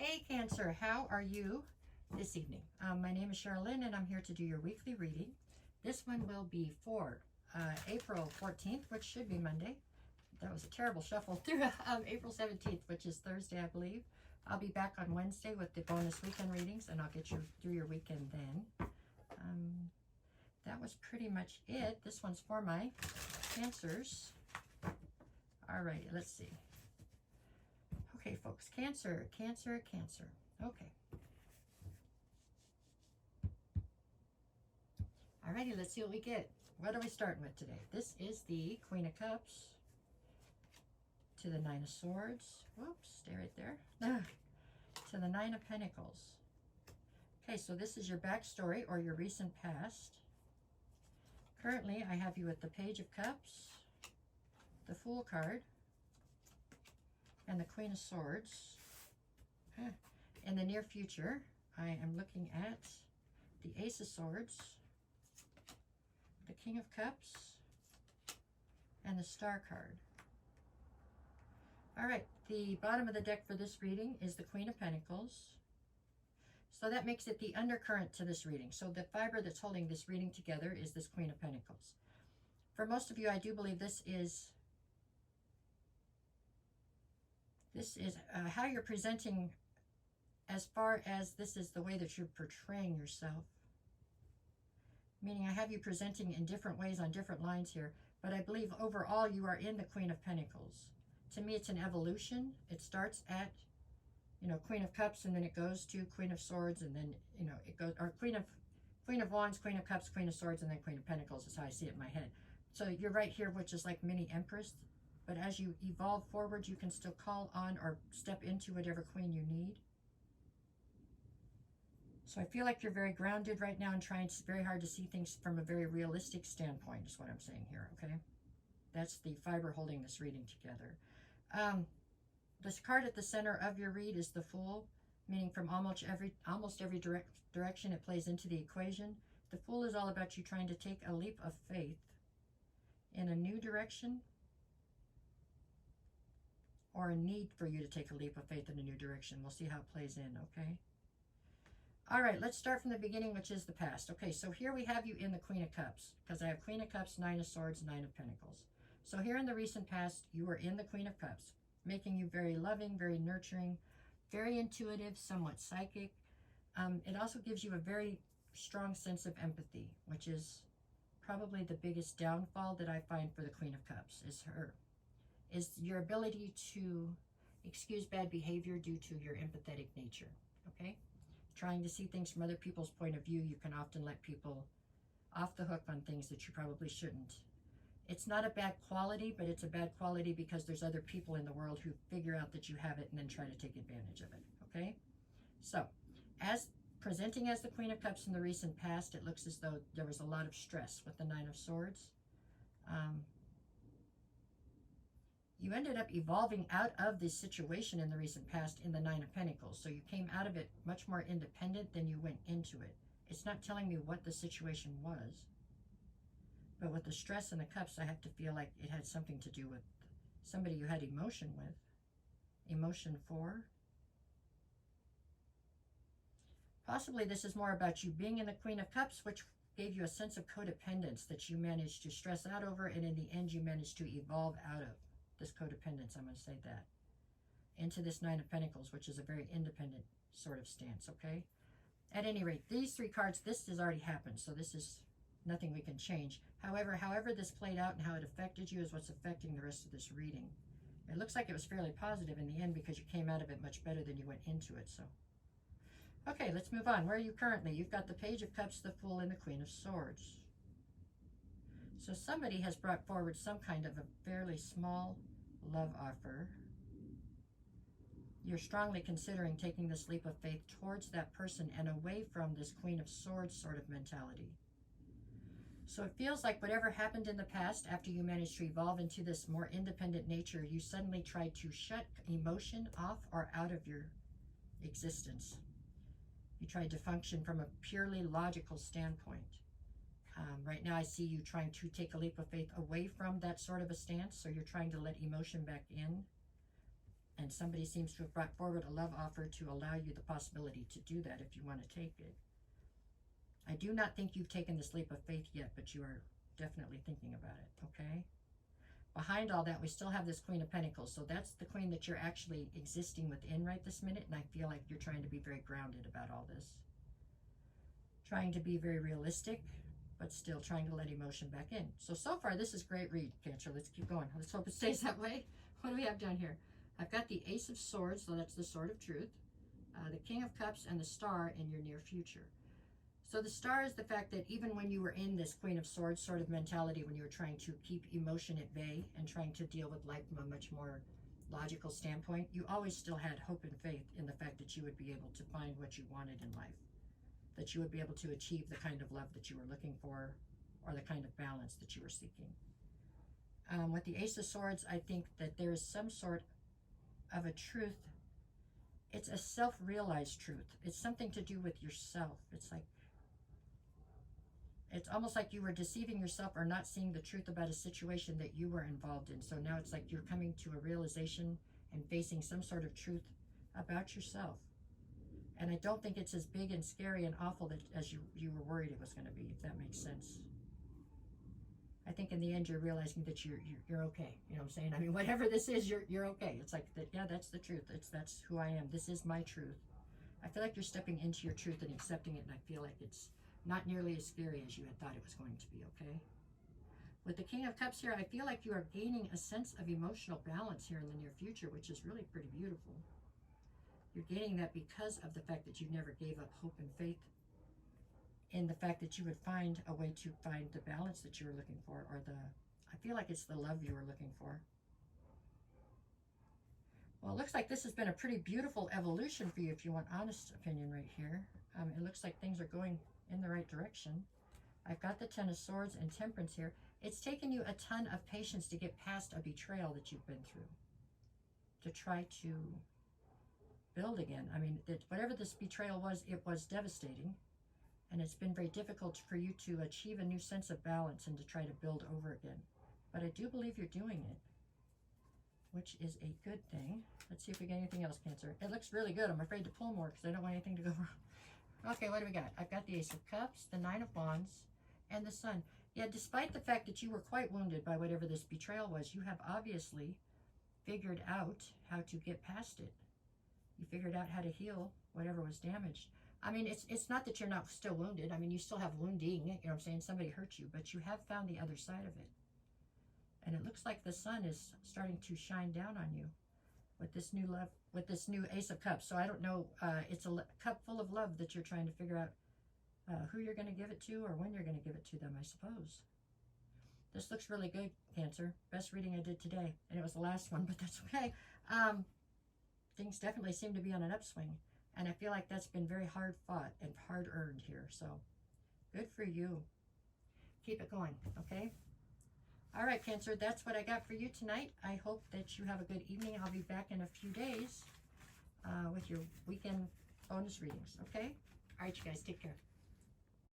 Hey Cancer, how are you this evening? My name is Sherilyn and I'm here to do your weekly reading. This one will be for April 14th, which should be Monday. That was a terrible shuffle through April 17th, which is Thursday, I believe. I'll be back on Wednesday with the bonus weekend readings and I'll get you through your weekend then. That was pretty much it. This one's for my Cancers. All right, let's see. Okay, folks, Cancer. Okay. Alrighty, let's see what we get. What are we starting with today? This is the Queen of Cups to the Nine of Swords. Whoops, stay right there. To the Nine of Pentacles. Okay, so this is your backstory or your recent past. Currently, I have you at the Page of Cups, the Fool card, and the Queen of Swords. In the near future, I am looking at the Ace of Swords, the King of Cups, and the Star card. All right, the bottom of the deck for this reading is the Queen of Pentacles. So that makes it the undercurrent to this reading. So the fiber that's holding this reading together is this Queen of Pentacles. For most of you, I do believe this is how you're presenting, as far as this is the way that you're portraying yourself. Meaning I have you presenting in different ways on different lines here, but I believe overall you are in the Queen of Pentacles. To me, it's an evolution. It starts at, Queen of Cups, and then it goes to Queen of Swords, and then, it goes, or Queen of Wands, Queen of Cups, Queen of Swords, and then Queen of Pentacles is how I see it in my head. So you're right here, which is like mini Empress. But as you evolve forward, you can still call on or step into whatever queen you need. So I feel like you're very grounded right now and trying very hard to see things from a very realistic standpoint is what I'm saying here, okay? That's the fiber holding this reading together. This card at the center of your read is the Fool, meaning from almost every direction it plays into the equation. The Fool is all about you trying to take a leap of faith in a new direction, or a need for you to take a leap of faith in a new direction. We'll see how it plays in, okay? All right, let's start from the beginning, which is the past. Okay, so here we have you in the Queen of Cups, because I have Queen of Cups, Nine of Swords, Nine of Pentacles. So here in the recent past, you were in the Queen of Cups, making you very loving, very nurturing, very intuitive, somewhat psychic. It also gives you a very strong sense of empathy, which is probably the biggest downfall that I find for the Queen of Cups, is your ability to excuse bad behavior due to your empathetic nature, okay? Trying to see things from other people's point of view, you can often let people off the hook on things that you probably shouldn't. It's not a bad quality, but it's a bad quality because there's other people in the world who figure out that you have it and then try to take advantage of it, okay? So, as presenting as the Queen of Cups in the recent past, it looks as though there was a lot of stress with the Nine of Swords. You ended up evolving out of this situation in the recent past in the Nine of Pentacles. So you came out of it much more independent than you went into it. It's not telling me what the situation was. But with the stress and the cups, I have to feel like it had something to do with somebody you had emotion with. Emotion for. Possibly this is more about you being in the Queen of Cups, which gave you a sense of codependence that you managed to stress out over, and in the end you managed to evolve out of this codependence, I'm going to say that, into this Nine of Pentacles, which is a very independent sort of stance, okay? At any rate, these three cards, this has already happened, so this is nothing we can change. However this played out and how it affected you is what's affecting the rest of this reading. It looks like it was fairly positive in the end because you came out of it much better than you went into it, so. Okay, let's move on. Where are you currently? You've got the Page of Cups, the Fool, and the Queen of Swords. So somebody has brought forward some kind of a fairly small love offer. You're strongly considering taking this leap of faith towards that person and away from this Queen of Swords sort of mentality. So it feels like whatever happened in the past, after you managed to evolve into this more independent nature, you suddenly tried to shut emotion off or out of your existence. You tried to function from a purely logical standpoint. Right now I see you trying to take a leap of faith away from that sort of a stance. So you're trying to let emotion back in. And somebody seems to have brought forward a love offer to allow you the possibility to do that if you want to take it. I do not think you've taken this leap of faith yet, but you are definitely thinking about it, okay? Behind all that, we still have this Queen of Pentacles. So that's the queen that you're actually existing within right this minute. And I feel like you're trying to be very grounded about all this. Trying to be very realistic, but still trying to let emotion back in. So far, this is great read, Cancer. Let's keep going. Let's hope it stays that way. What do we have down here? I've got the Ace of Swords, so that's the Sword of Truth. The King of Cups and the Star in your near future. So the Star is the fact that even when you were in this Queen of Swords sort of mentality, when you were trying to keep emotion at bay and trying to deal with life from a much more logical standpoint, you always still had hope and faith in the fact that you would be able to find what you wanted in life, that you would be able to achieve the kind of love that you were looking for or the kind of balance that you were seeking. With the Ace of Swords, I think that there is some sort of a truth. It's a self-realized truth. It's something to do with yourself. It's almost like you were deceiving yourself or not seeing the truth about a situation that you were involved in. So now it's like you're coming to a realization and facing some sort of truth about yourself. And I don't think it's as big and scary and awful as you were worried it was going to be, if that makes sense. I think in the end you're realizing that you're okay. You know what I'm saying? I mean, whatever this is, you're okay. It's like that. Yeah, that's the truth. That's who I am. This is my truth. I feel like you're stepping into your truth and accepting it, and I feel like it's not nearly as scary as you had thought it was going to be, okay? With the King of Cups here, I feel like you are gaining a sense of emotional balance here in the near future, which is really pretty beautiful. You're gaining that because of the fact that you never gave up hope and faith in the fact that you would find a way to find the balance that you were looking for, or I feel like it's the love you were looking for. Well, it looks like this has been a pretty beautiful evolution for you, if you want honest opinion right here. It looks like things are going in the right direction. I've got the Ten of Swords and Temperance here. It's taken you a ton of patience to get past a betrayal that you've been through, to try to build again. I mean, whatever this betrayal was, it was devastating, and it's been very difficult for you to achieve a new sense of balance and to try to build over again. But I do believe you're doing it, which is a good thing. Let's see if we get anything else, Cancer. It looks really good. I'm afraid to pull more because I don't want anything to go wrong. Okay, what do we got? I've got the Ace of Cups, the Nine of Wands, and the Sun. Yeah, despite the fact that you were quite wounded by whatever this betrayal was, you have obviously figured out how to get past it. You figured out how to heal whatever was damaged. I mean, it's not that you're not still wounded. I mean, you still have wounding, you know what I'm saying? Somebody hurt you, but you have found the other side of it. And it looks like the sun is starting to shine down on you with this new love, with this new Ace of Cups. So I don't know, it's a cup full of love that you're trying to figure out who you're going to give it to or when you're going to give it to them, I suppose. This looks really good, Cancer. Best reading I did today. And it was the last one, but that's okay. Things definitely seem to be on an upswing. And I feel like that's been very hard fought and hard earned here. So good for you. Keep it going, okay? All right, Cancer, that's what I got for you tonight. I hope that you have a good evening. I'll be back in a few days with your weekend bonus readings, okay? All right, you guys, take care.